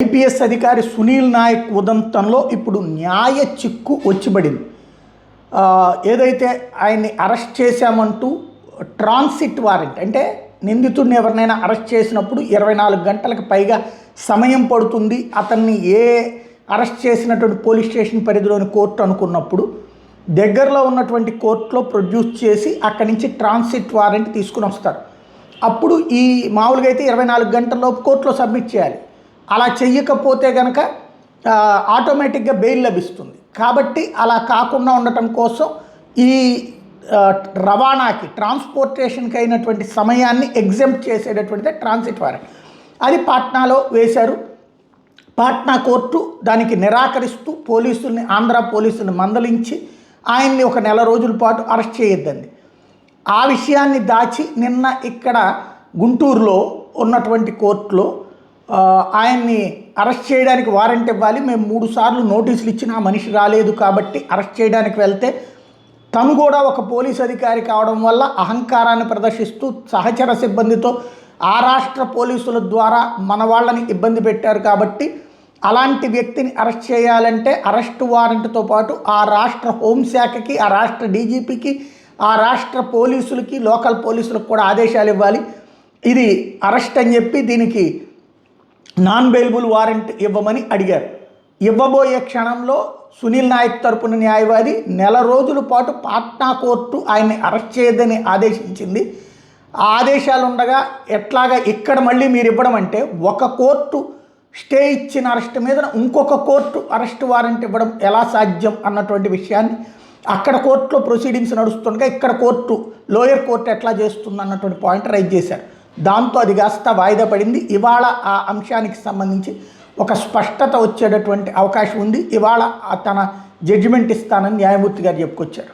IPS అధికారి సునీల్ నాయక్ ఉదంతంలో ఇప్పుడు న్యాయ చిక్కు వచ్చిబడింది. ఏదైతే ఆయన్ని అరెస్ట్ చేశామంటూ ట్రాన్సిట్ వారెంట్, అంటే నిందితుడిని ఎవరినైనా అరెస్ట్ చేసినప్పుడు 24 గంటలకు పైగా సమయం పడుతుంది అతన్ని అరెస్ట్ చేసినటువంటి పోలీస్ స్టేషన్ పరిధిలోని కోర్టు అనుకున్నప్పుడు దగ్గరలో ఉన్నటువంటి కోర్టులో ప్రొడ్యూస్ చేసి అక్కడి నుంచి ట్రాన్సిట్ వారెంట్ తీసుకుని వస్తారు. అప్పుడు ఈ మామూలుగా అయితే 24 గంటల్లోపు కోర్టులో సబ్మిట్ చేయాలి. అలా చెయ్యకపోతే కనుక ఆటోమేటిక్గా బెయిల్ లభిస్తుంది. కాబట్టి అలా కాకుండా ఉండటం కోసం ఈ రవాణాకి, ట్రాన్స్పోర్టేషన్కి అయినటువంటి సమయాన్ని ఎగ్జెంప్ట్ చేసేటటువంటిదే ట్రాన్సిట్ వారెంట్. అది పాట్నాలో వేశారు. పాట్నా కోర్టు దానికి నిరాకరిస్తూ పోలీసుల్ని, ఆంధ్ర పోలీసుల్ని మందలించి ఆయన్ని ఒక నెల రోజుల పాటు అరెస్ట్ చేయొద్దండి. ఆ విషయాన్ని దాచి నిన్న ఇక్కడ గుంటూరులో ఉన్నటువంటి కోర్టులో ఆయన్ని అరెస్ట్ చేయడానికి వారెంట్ ఇవ్వాలి, మేము 3 సార్లు నోటీసులు ఇచ్చినా ఆ మనిషి రాలేదు కాబట్టి అరెస్ట్ చేయడానికి వెళ్తే తను కూడా ఒక పోలీస్ అధికారి కావడం వల్ల అహంకారాన్ని ప్రదర్శిస్తూ సహచర సిబ్బందితో ఆ రాష్ట్ర పోలీసుల ద్వారా మన వాళ్ళని ఇబ్బంది పెట్టారు కాబట్టి అలాంటి వ్యక్తిని అరెస్ట్ చేయాలంటే అరెస్ట్ వారెంట్తో పాటు ఆ రాష్ట్ర హోంశాఖకి, ఆ రాష్ట్ర డీజీపీకి, ఆ రాష్ట్ర పోలీసులకి, లోకల్ పోలీసులకు కూడా ఆదేశాలు ఇవ్వాలి. ఇది అరెస్ట్ అని చెప్పి దీనికి నాన్ బెయిలబుల్ వారెంట్ ఇవ్వమని అడిగారు. ఇవ్వబోయే క్షణంలో సునీల్ నాయక్ తరపున న్యాయవాది నెల రోజుల పాటు పాట్నా కోర్టు ఆయన్ని అరెస్ట్ చేయొద్దని ఆదేశించింది. ఆ ఆదేశాలు ఉండగా ఎట్లాగా ఇక్కడ మళ్ళీ మీరు ఇవ్వడం అంటే ఒక కోర్టు స్టే ఇచ్చిన అరెస్ట్ మీద ఇంకొక కోర్టు అరెస్ట్ వారెంట్ ఇవ్వడం ఎలా సాధ్యం అన్నటువంటి విషయాన్ని అక్కడ కోర్టులో ప్రొసీడింగ్స్ నడుస్తుండగా ఇక్కడ కోర్టు, లోయర్ కోర్టు ఎట్లా చేస్తుంది అన్నటువంటి పాయింట్ రైజ్ చేశారు. దాంతో అది కాస్త వాయిదా పడింది. ఇవాళ ఆ అంశానికి సంబంధించి ఒక స్పష్టత వచ్చేటటువంటి అవకాశం ఉంది. ఇవాళ తన జడ్జిమెంట్ ఇస్తానని న్యాయమూర్తి గారు చెప్పుకొచ్చారు.